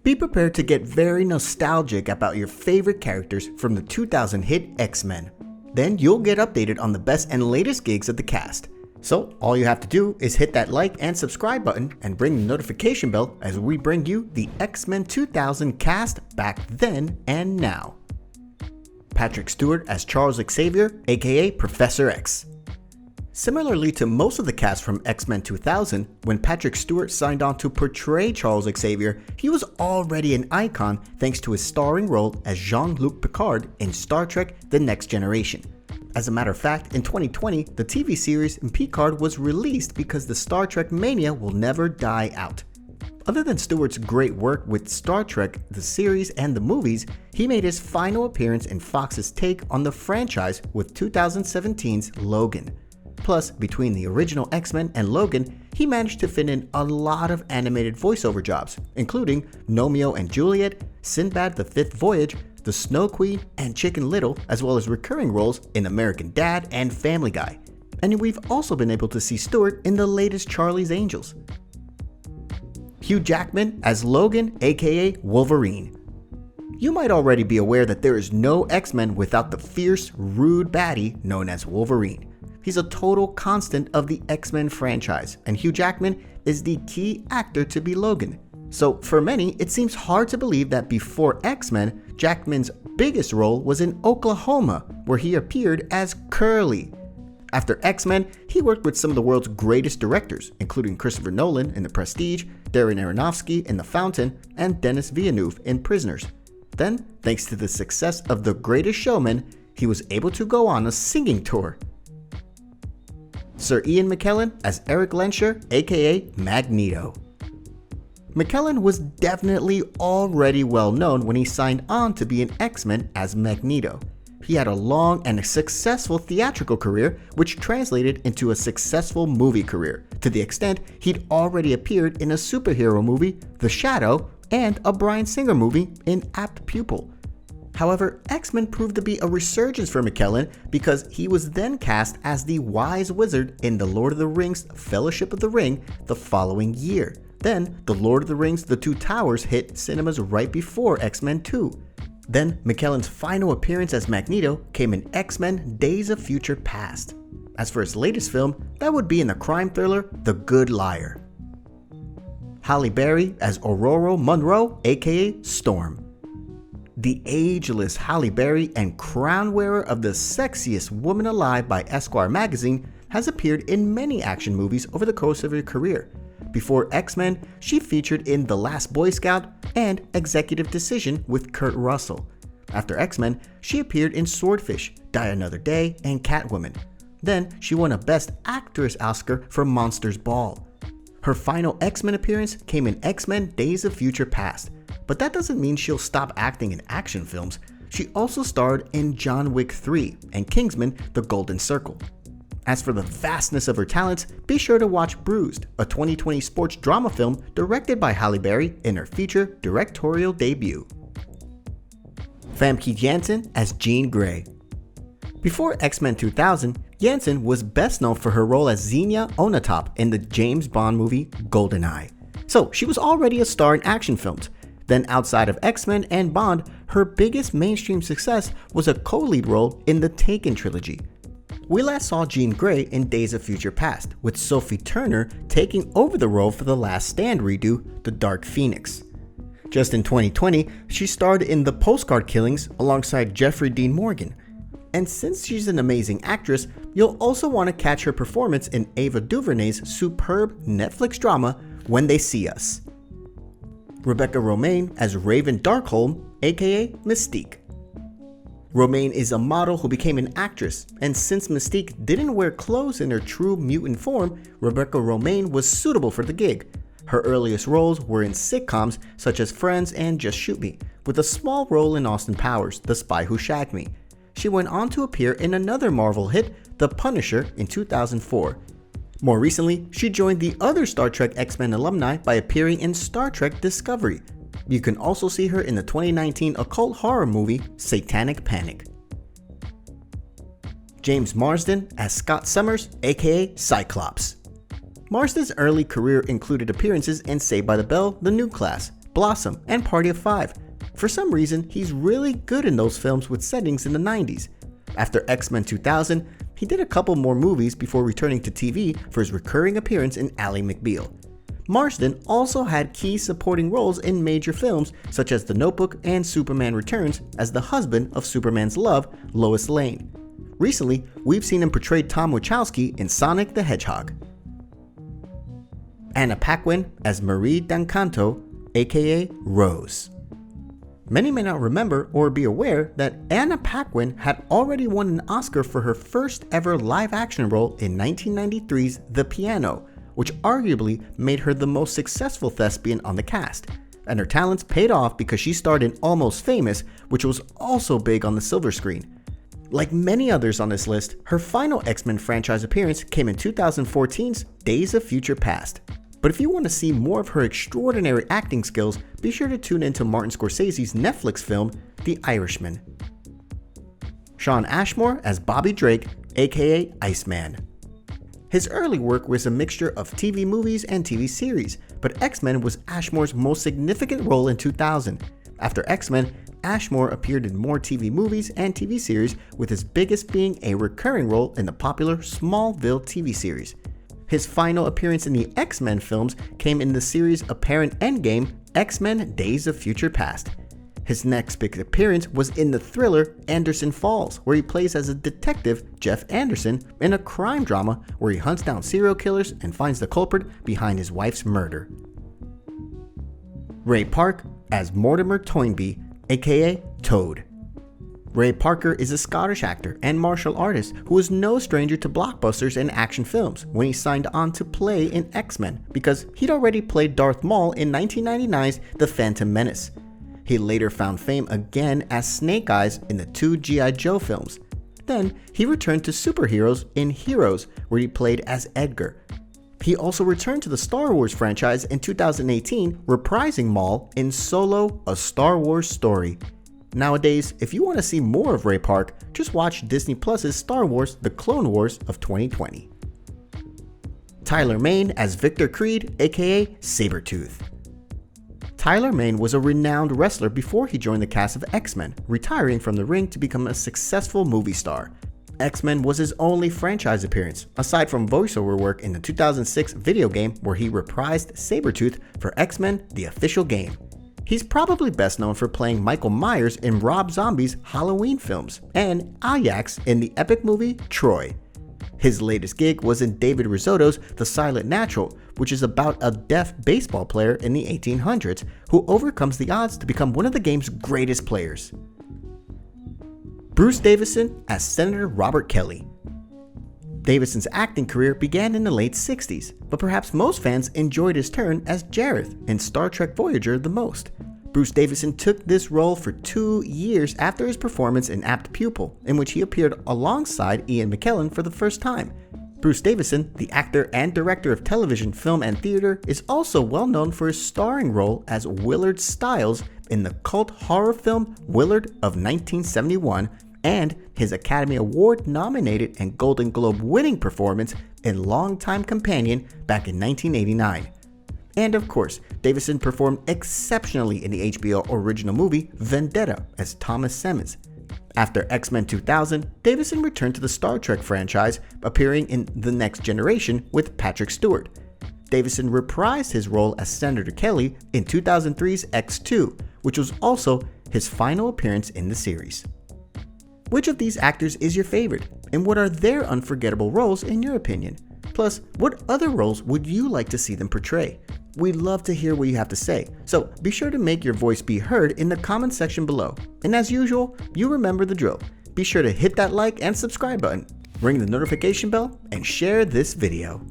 Be prepared to get very nostalgic about your favorite characters from the 2000 hit X-Men. Then you'll get updated on the best and latest gigs of the cast. So all you have to do is hit that like and subscribe button and ring the notification bell as we bring you the X-Men 2000 cast back then and now. Patrick Stewart as Charles Xavier, aka Professor X. Similarly to most of the cast from X-Men 2000, when Patrick Stewart signed on to portray Charles Xavier, he was already an icon thanks to his starring role as Jean-Luc Picard in Star Trek The Next Generation. As a matter of fact, in 2020, the TV series Picard was released because the Star Trek mania will never die out. Other than Stewart's great work with Star Trek, the series, and the movies, he made his final appearance in Fox's take on the franchise with 2017's Logan. Plus, between the original X-Men and Logan, he managed to fit in a lot of animated voiceover jobs, including Romeo and Juliet, Sinbad the Fifth Voyage, The Snow Queen, and Chicken Little, as well as recurring roles in American Dad and Family Guy. And we've also been able to see Stewart in the latest Charlie's Angels. Hugh Jackman as Logan, aka Wolverine. You might already be aware that there is no X-Men without the fierce, rude baddie known as Wolverine. He's a total constant of the X-Men franchise, and Hugh Jackman is the key actor to be Logan. So for many, it seems hard to believe that before X-Men, Jackman's biggest role was in Oklahoma, where he appeared as Curly. After X-Men, he worked with some of the world's greatest directors, including Christopher Nolan in The Prestige, Darren Aronofsky in The Fountain, and Denis Villeneuve in Prisoners. Then, thanks to the success of The Greatest Showman, he was able to go on a singing tour. Sir Ian McKellen as Eric Lensher, aka Magneto. McKellen was definitely already well known when he signed on to be an X-Men as Magneto. He had a long and successful theatrical career, which translated into a successful movie career, to the extent he'd already appeared in a superhero movie, The Shadow, and a Bryan Singer movie in Apt Pupil. However, X-Men proved to be a resurgence for McKellen because he was then cast as the Wise Wizard in The Lord of the Rings Fellowship of the Ring the following year. Then, The Lord of the Rings The Two Towers hit cinemas right before X-Men 2. Then, McKellen's final appearance as Magneto came in X-Men Days of Future Past. As for his latest film, that would be in the crime thriller The Good Liar. Halle Berry as ORORO MUNROE, aka Storm. The ageless Halle Berry and crown wearer of the sexiest woman alive by Esquire magazine has appeared in many action movies over the course of her career. Before X-Men, she featured in The Last Boy Scout and Executive Decision with Kurt Russell. After X-Men, she appeared in Swordfish, Die Another Day, and Catwoman. Then, she won a Best Actress Oscar for Monsters Ball. Her final X-Men appearance came in X-Men Days of Future Past, but that doesn't mean she'll stop acting in action films. She also starred in John Wick 3 and Kingsman: The Golden Circle. As for the vastness of her talents, be sure to watch Bruised, a 2020 sports drama film directed by Halle Berry in her feature directorial debut. Famke Janssen as Jean Grey. Before X-Men 2000, Janssen was best known for her role as Xenia Onatopp in the James Bond movie GoldenEye. So she was already a star in action films. Then outside of X-Men and Bond, her biggest mainstream success was a co-lead role in the Taken trilogy. We last saw Jean Grey in Days of Future Past, with Sophie Turner taking over the role for the Last Stand redo, The Dark Phoenix. Just in 2020, she starred in The Postcard Killings alongside Jeffrey Dean Morgan. And since she's an amazing actress, you'll also want to catch her performance in Ava DuVernay's superb Netflix drama, When They See Us. Rebecca Romijn as Raven Darkholme, aka Mystique. Romijn is a model who became an actress, and since Mystique didn't wear clothes in her true mutant form, Rebecca Romijn was suitable for the gig. Her earliest roles were in sitcoms such as Friends and Just Shoot Me, with a small role in Austin Powers' The Spy Who Shagged Me. She went on to appear in another Marvel hit, The Punisher, in 2004. More recently, she joined the other Star Trek X-Men alumni by appearing in Star Trek Discovery. You can also see her in the 2019 occult horror movie Satanic Panic. James Marsden as Scott Summers, aka Cyclops. Marsden's early career included appearances in Saved by the Bell: The New Class, Blossom, and Party of Five. For some reason, he's really good in those films with settings in the 90s. After X-Men 2000, he did a couple more movies before returning to TV for his recurring appearance in Ally McBeal. Marsden also had key supporting roles in major films such as The Notebook and Superman Returns as the husband of Superman's love, Lois Lane. Recently, we've seen him portray Tom Wachowski in Sonic the Hedgehog. Anna Paquin as Marie D'Encanto, aka Rose. Many may not remember or be aware that Anna Paquin had already won an Oscar for her first ever live-action role in 1993's The Piano, which arguably made her the most successful thespian on the cast. And her talents paid off because she starred in Almost Famous, which was also big on the silver screen. Like many others on this list, her final X-Men franchise appearance came in 2014's Days of Future Past. But if you want to see more of her extraordinary acting skills, be sure to tune into Martin Scorsese's Netflix film, The Irishman. Shawn Ashmore as Bobby Drake, aka Iceman. His early work was a mixture of TV movies and TV series, but X-Men was Ashmore's most significant role in 2000. After X-Men, Ashmore appeared in more TV movies and TV series, with his biggest being a recurring role in the popular Smallville TV series. His final appearance in the X-Men films came in the series' apparent endgame, X-Men Days of Future Past. His next big appearance was in the thriller Anderson Falls, where he plays as a detective, Jeff Anderson, in a crime drama where he hunts down serial killers and finds the culprit behind his wife's murder. Ray Park as Mortimer Toynbee, aka Toad. Ray Parker is a Scottish actor and martial artist who was no stranger to blockbusters and action films when he signed on to play in X-Men because he'd already played Darth Maul in 1999's The Phantom Menace. He later found fame again as Snake Eyes in the 2 G.I. Joe films. Then he returned to superheroes in Heroes, where he played as Edgar. He also returned to the Star Wars franchise in 2018, reprising Maul in Solo: A Star Wars Story. Nowadays, if you want to see more of Ray Park, just watch Disney Plus's Star Wars: The Clone Wars of 2020. Tyler Mane as Victor Creed, aka Sabretooth. Tyler Mane was a renowned wrestler before he joined the cast of X-Men, retiring from the ring to become a successful movie star. X-Men was his only franchise appearance, aside from voiceover work in the 2006 video game where he reprised Sabretooth for X-Men: The Official Game. He's probably best known for playing Michael Myers in Rob Zombie's Halloween films and Ajax in the epic movie Troy. His latest gig was in David Risotto's The Silent Natural, which is about a deaf baseball player in the 1800s who overcomes the odds to become one of the game's greatest players. Bruce Davison as Senator Robert Kelly. Davison's acting career began in the late 60s, but perhaps most fans enjoyed his turn as Jareth in Star Trek Voyager the most. Bruce Davison took this role for 2 years after his performance in Apt Pupil, in which he appeared alongside Ian McKellen for the first time. Bruce Davison, the actor and director of television, film, and theater, is also well known for his starring role as Willard Stiles in the cult horror film Willard of 1971, and his Academy Award nominated and Golden Globe winning performance in Longtime Companion back in 1989. And of course, Davison performed exceptionally in the HBO original movie Vendetta as Thomas Simmons. After X-Men 2000, Davison returned to the Star Trek franchise, appearing in The Next Generation with Patrick Stewart. Davison reprised his role as Senator Kelly in 2003's X2, which was also his final appearance in the series. Which of these actors is your favorite, and what are their unforgettable roles in your opinion? Plus, what other roles would you like to see them portray? We'd love to hear what you have to say, so be sure to make your voice be heard in the comment section below. And as usual, you remember the drill. Be sure to hit that like and subscribe button, ring the notification bell, and share this video.